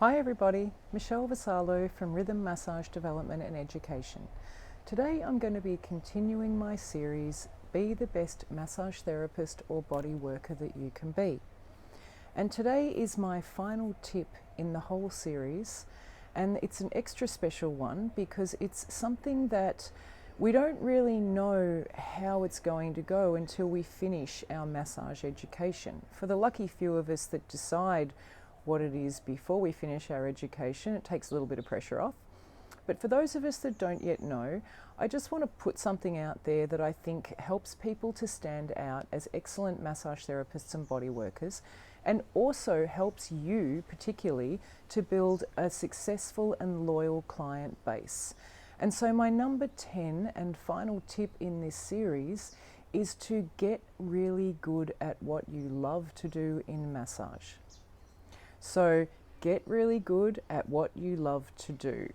Hi everybody, Michelle Vassallo from Rhythm Massage Development and Education. Today I'm going to be continuing my series, Be the Best Massage Therapist or Body Worker That You Can Be. And today is my final tip in the whole series, and it's an extra special one because it's something that we don't really know how it's going to go until we finish our massage education. For the lucky few of us that decide what it is before we finish our education, it takes a little bit of pressure off. But for those of us that don't yet know, I just want to put something out there that I think helps people to stand out as excellent massage therapists and body workers, and also helps you particularly to build a successful and loyal client base. And so my number 10 and final tip in this series is to get really good at what you love to do in massage. So get really good at what you love to do.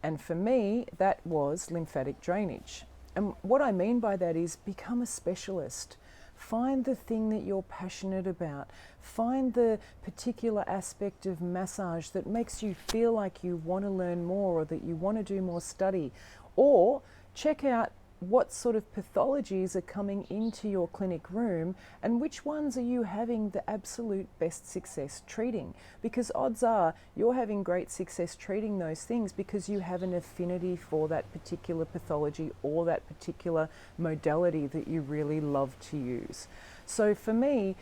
And for me, that was lymphatic drainage. And what I mean by that is become a specialist. Find the thing that you're passionate about. Find the particular aspect of massage that makes you feel like you want to learn more or that you want to do more study. Or check out what sort of pathologies are coming into your clinic room and which ones are you having the absolute best success treating, because odds are you're having great success treating those things because you have an affinity for that particular pathology or that particular modality that you really love to use. So for me,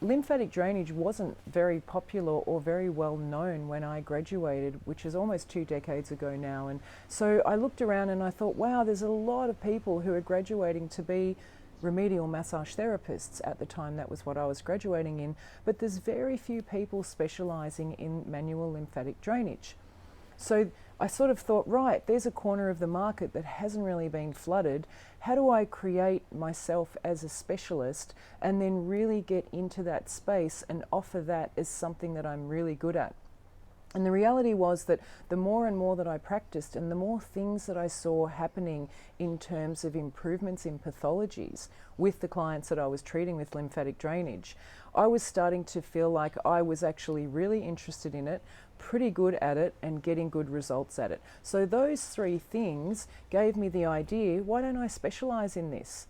lymphatic drainage wasn't very popular or very well known when I graduated, which is almost 2 decades ago now. And so I looked around and I thought, wow, there's a lot of people who are graduating to be remedial massage therapists. At the time, that was what I was graduating in, but there's very few people specializing in manual lymphatic drainage. So I sort of thought, right, there's a corner of the market that hasn't really been flooded. How do I create myself as a specialist and then really get into that space and offer that as something that I'm really good at? And the reality was that the more and more that I practiced and the more things that I saw happening in terms of improvements in pathologies with the clients that I was treating with lymphatic drainage, I was starting to feel like I was actually really interested in it, pretty good at it, and getting good results at it. So those 3 things gave me the idea, why don't I specialize in this?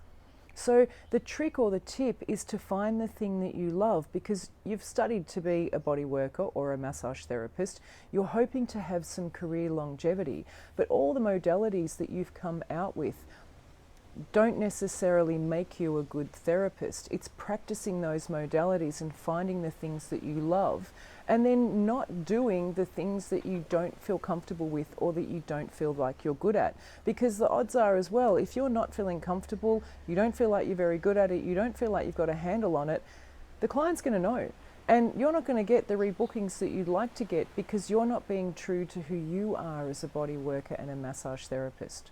So the trick or the tip is to find the thing that you love, because you've studied to be a body worker or a massage therapist. You're hoping to have some career longevity, but all the modalities that you've come out with don't necessarily make you a good therapist. It's practicing those modalities and finding the things that you love, and then not doing the things that you don't feel comfortable with or that you don't feel like you're good at. Because the odds are as well, if you're not feeling comfortable, you don't feel like you're very good at it, you don't feel like you've got a handle on it, the client's going to know. And you're not going to get the rebookings that you'd like to get because you're not being true to who you are as a body worker and a massage therapist.